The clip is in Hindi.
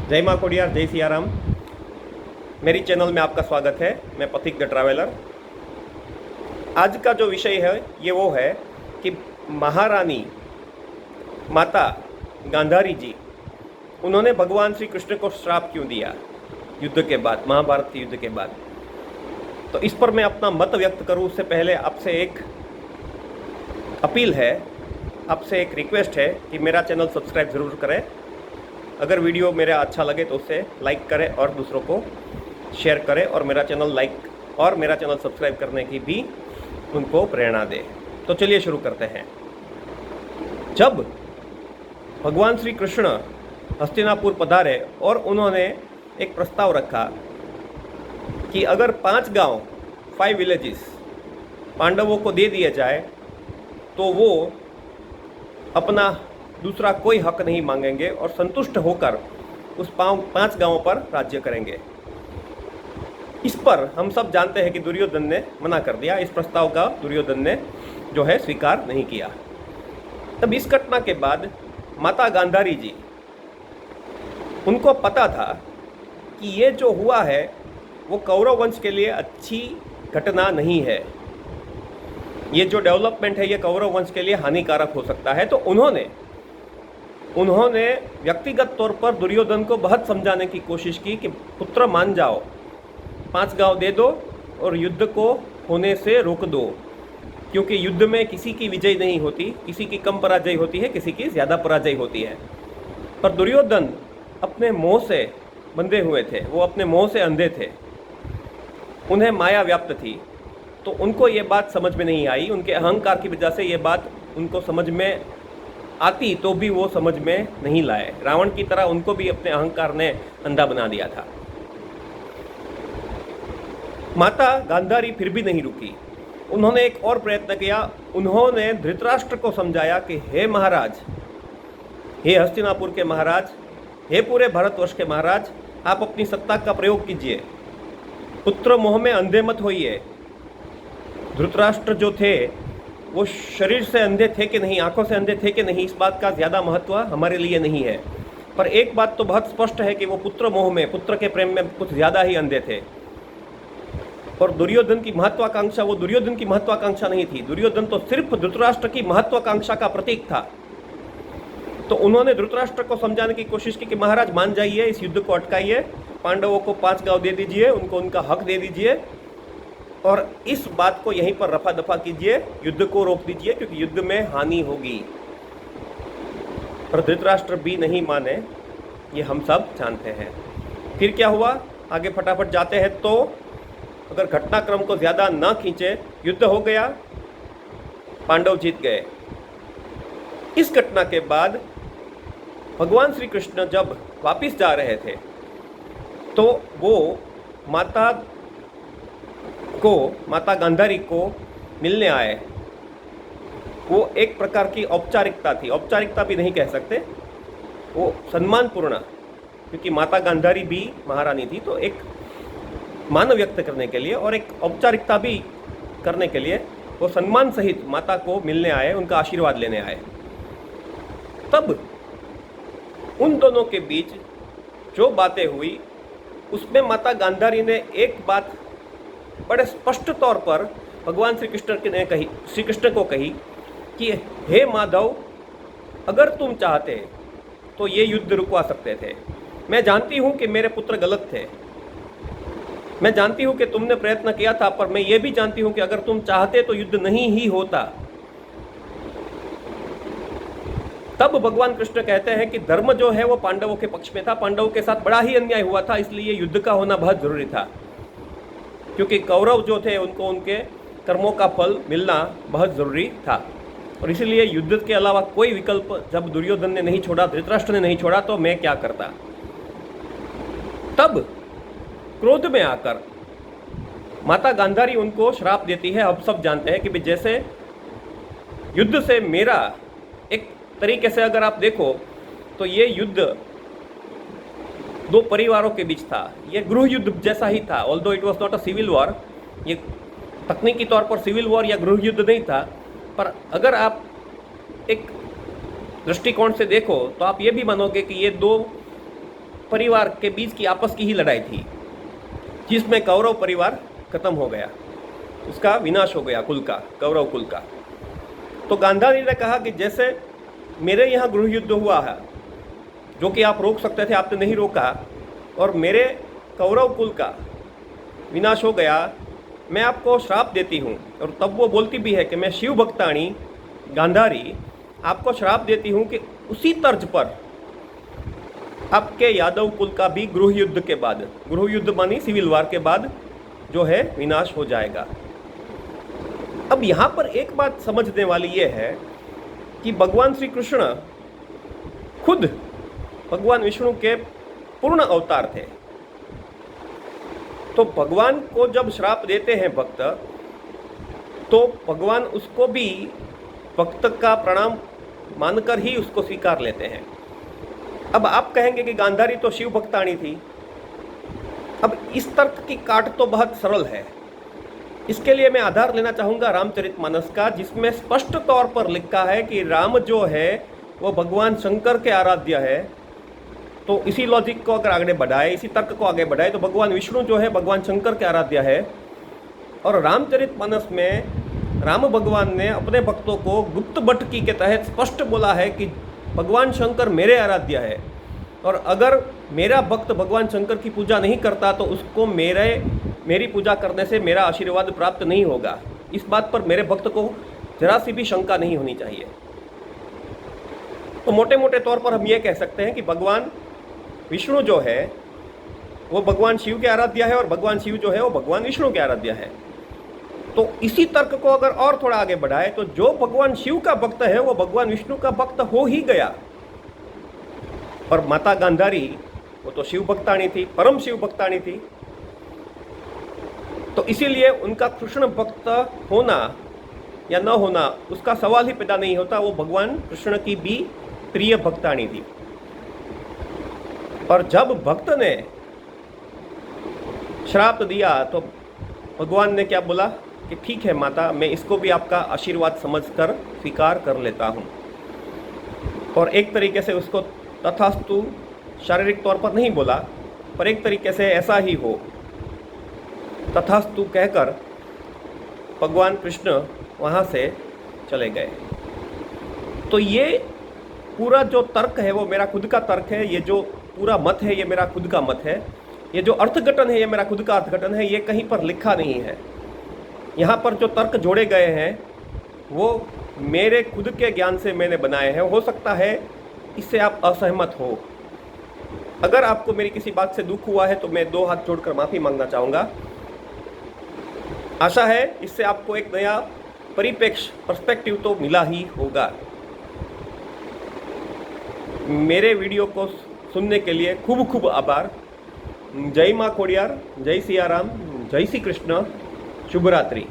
जय माँ कोडियार, जय सियाराम। मेरी चैनल में आपका स्वागत है। मैं पथिक द ट्रैवलर। आज का जो विषय है ये वो है कि महारानी माता गांधारी जी, उन्होंने भगवान श्री कृष्ण को श्राप क्यों दिया युद्ध के बाद, महाभारत के युद्ध के बाद। तो इस पर मैं अपना मत व्यक्त करूं उससे पहले आपसे एक अपील है, आपसे एक रिक्वेस्ट है कि मेरा चैनल सब्सक्राइब ज़रूर करें। अगर वीडियो मेरा अच्छा लगे तो उसे लाइक करें और दूसरों को शेयर करें और मेरा चैनल सब्सक्राइब करने की भी उनको प्रेरणा दें। तो चलिए शुरू करते हैं। जब भगवान श्री कृष्ण हस्तिनापुर पधारे और उन्होंने एक प्रस्ताव रखा कि अगर 5 गांव 5 विलेजेस पांडवों को दे दिए जाए तो वो अपना दूसरा कोई हक नहीं मांगेंगे और संतुष्ट होकर उस 5 गांवों पर राज्य करेंगे। इस पर हम सब जानते हैं कि दुर्योधन ने मना कर दिया। इस प्रस्ताव का दुर्योधन ने जो है स्वीकार नहीं किया। तब इस घटना के बाद माता गांधारी जी, उनको पता था कि ये जो हुआ है वो कौरव वंश के लिए अच्छी घटना नहीं है, ये जो डेवलपमेंट है ये कौरव वंश के लिए हानिकारक हो सकता है। तो उन्होंने व्यक्तिगत तौर पर दुर्योधन को बहुत समझाने की कोशिश की कि पुत्र मान जाओ, 5 गांव दे दो और युद्ध को होने से रोक दो, क्योंकि युद्ध में किसी की विजय नहीं होती, किसी की कम पराजय होती है, किसी की ज़्यादा पराजय होती है। पर दुर्योधन अपने मोह से बंधे हुए थे, वो अपने मोह से अंधे थे, उन्हें माया व्याप्त थी। तो उनको ये बात समझ में नहीं आई। उनके अहंकार की वजह से ये बात उनको समझ में आती तो भी वो समझ में नहीं लाए। रावण की तरह उनको भी अपने अहंकार ने अंधा बना दिया था। माता गांधारी फिर भी नहीं रुकी। उन्होंने एक और प्रयत्न किया। उन्होंने धृतराष्ट्र को समझाया कि हे महाराज, हे हस्तिनापुर के महाराज, हे पूरे भारतवर्ष के महाराज, आप अपनी सत्ता का प्रयोग कीजिए, पुत्र मोह में अंधे मत होइए। धृतराष्ट्र जो थे वो शरीर से अंधे थे कि नहीं, आंखों से अंधे थे कि नहीं, इस बात का ज़्यादा महत्व हमारे लिए नहीं है। पर एक बात तो बहुत स्पष्ट है कि वो पुत्र मोह में, पुत्र के प्रेम में कुछ ज़्यादा ही अंधे थे। और दुर्योधन की महत्वाकांक्षा, वो दुर्योधन की महत्वाकांक्षा नहीं थी। दुर्योधन तो सिर्फ धृतराष्ट्र की महत्वाकांक्षा का प्रतीक था। तो उन्होंने धृतराष्ट्र को समझाने की कोशिश की कि महाराज मान जाइए, इस युद्ध को अटकाइए, पांडवों को 5 गांव दे दीजिए, उनको उनका हक दे दीजिए और इस बात को यहीं पर रफा दफा कीजिए, युद्ध को रोक दीजिए, क्योंकि युद्ध में हानि होगी। पर धृतराष्ट्र भी नहीं माने, ये हम सब जानते हैं। फिर क्या हुआ, आगे फटाफट जाते हैं। तो अगर घटनाक्रम को ज़्यादा ना खींचे, युद्ध हो गया, पांडव जीत गए। इस घटना के बाद भगवान श्री कृष्ण जब वापिस जा रहे थे तो वो माता गांधारी को मिलने आए। वो एक प्रकार की औपचारिकता थी, औपचारिकता भी नहीं कह सकते, वो सम्मानपूर्ण, क्योंकि माता गांधारी भी महारानी थी। तो एक मान व्यक्त करने के लिए और एक औपचारिकता भी करने के लिए वो सम्मान सहित माता को मिलने आए, उनका आशीर्वाद लेने आए। तब उन दोनों के बीच जो बातें हुई उसमें माता गांधारी ने एक बात बड़े स्पष्ट तौर पर भगवान श्री कृष्ण को कही कि हे माधव, अगर तुम चाहते तो ये युद्ध रुकवा सकते थे। मैं जानती हूँ कि मेरे पुत्र गलत थे, मैं जानती हूँ कि तुमने प्रयत्न किया था, पर मैं ये भी जानती हूँ कि अगर तुम चाहते तो युद्ध नहीं ही होता। तब भगवान कृष्ण कहते हैं कि धर्म जो है वो पांडवों के पक्ष में था, पांडवों के साथ बड़ा ही अन्याय हुआ था, इसलिए युद्ध का होना बहुत जरूरी था, क्योंकि कौरव जो थे उनको उनके कर्मों का फल मिलना बहुत ज़रूरी था। और इसीलिए युद्ध के अलावा कोई विकल्प जब दुर्योधन ने नहीं छोड़ा, धृतराष्ट्र ने नहीं छोड़ा, तो मैं क्या करता। तब क्रोध में आकर माता गांधारी उनको श्राप देती है। अब सब जानते हैं कि जैसे युद्ध से मेरा, एक तरीके से अगर आप देखो तो ये युद्ध 2 परिवारों के बीच था, ये गृह युद्ध जैसा ही था। Although it was not a civil war, ये तकनीकी तौर पर सिविल वॉर या गृह युद्ध नहीं था, पर अगर आप एक दृष्टिकोण से देखो तो आप ये भी मानोगे कि ये 2 परिवार के बीच की आपस की ही लड़ाई थी, जिसमें कौरव परिवार खत्म हो गया, उसका विनाश हो गया, कुल का, कौरव कुल का। तो गांधारी ने कहा कि जैसे मेरे यहाँ गृह युद्ध हुआ है, जो कि आप रोक सकते थे, आपने नहीं रोका, और मेरे कौरव कुल का विनाश हो गया, मैं आपको श्राप देती हूँ। और तब वो बोलती भी है कि मैं शिव भक्ताणी गांधारी आपको श्राप देती हूँ कि उसी तर्ज पर आपके यादव कुल का भी गृह युद्ध के बाद, गृह युद्ध मानी सिविल वार के बाद जो है विनाश हो जाएगा। अब यहाँ पर एक बात समझने वाली ये है कि भगवान श्री कृष्ण खुद भगवान विष्णु के पूर्ण अवतार थे। तो भगवान को जब श्राप देते हैं भक्त, तो भगवान उसको भी भक्त का प्रणाम मानकर ही उसको स्वीकार लेते हैं। अब आप कहेंगे कि गांधारी तो शिव भक्ताणी थी। अब इस तर्क की काट तो बहुत सरल है। इसके लिए मैं आधार लेना चाहूँगा रामचरितमानस का, जिसमें स्पष्ट तौर पर लिखा है कि राम जो है वो भगवान शंकर के आराध्य है। तो इसी लॉजिक को अगर आगे बढ़ाए, इसी तर्क को आगे बढ़ाए, तो भगवान विष्णु जो है भगवान शंकर के आराध्य है। और रामचरितमानस में राम भगवान ने अपने भक्तों को गुप्त बटकी के तहत स्पष्ट बोला है कि भगवान शंकर मेरे आराध्य है, और अगर मेरा भक्त भगवान शंकर की पूजा नहीं करता तो उसको मेरी पूजा करने से मेरा आशीर्वाद प्राप्त नहीं होगा। इस बात पर मेरे भक्त को जरा सी भी शंका नहीं होनी चाहिए। तो मोटे मोटे तौर पर हम ये कह सकते हैं कि भगवान विष्णु जो है वो भगवान शिव के आराध्य है, और भगवान शिव जो है वो भगवान विष्णु के आराध्य है। तो इसी तर्क को अगर और थोड़ा आगे बढ़ाए, तो जो भगवान शिव का भक्त है वो भगवान विष्णु का भक्त हो ही गया। और माता गांधारी वो तो शिव भक्ताणी थी, परम शिव भक्ताणी थी। तो इसीलिए उनका कृष्ण भक्त होना या न होना उसका सवाल ही पैदा नहीं होता। वो भगवान कृष्ण की भी प्रिय भक्ताणी थी। और जब भक्त ने श्राप दिया तो भगवान ने क्या बोला कि ठीक है माता, मैं इसको भी आपका आशीर्वाद समझकर स्वीकार कर लेता हूँ। और एक तरीके से उसको तथास्तु शारीरिक तौर पर नहीं बोला, पर एक तरीके से ऐसा ही हो तथास्तु कहकर भगवान कृष्ण वहाँ से चले गए। तो ये पूरा जो तर्क है वो मेरा खुद का तर्क है। ये जो पूरा मत है ये मेरा खुद का मत है। ये जो अर्थघटन है ये मेरा खुद का अर्थघटन है। ये कहीं पर लिखा नहीं है। यहाँ पर जो तर्क जोड़े गए हैं वो मेरे खुद के ज्ञान से मैंने बनाए हैं। हो सकता है इससे आप असहमत हो। अगर आपको मेरी किसी बात से दुख हुआ है तो मैं दो हाथ जोड़कर माफ़ी मांगना चाहूँगा। आशा है इससे आपको एक नया परिप्रेक्ष्य पर्सपेक्टिव तो मिला ही होगा। मेरे वीडियो को सुनने के लिए खूब खूब आभार। जय माँ खोडियार, जय सिया राम, जय श्री कृष्ण, शुभ रात्रि।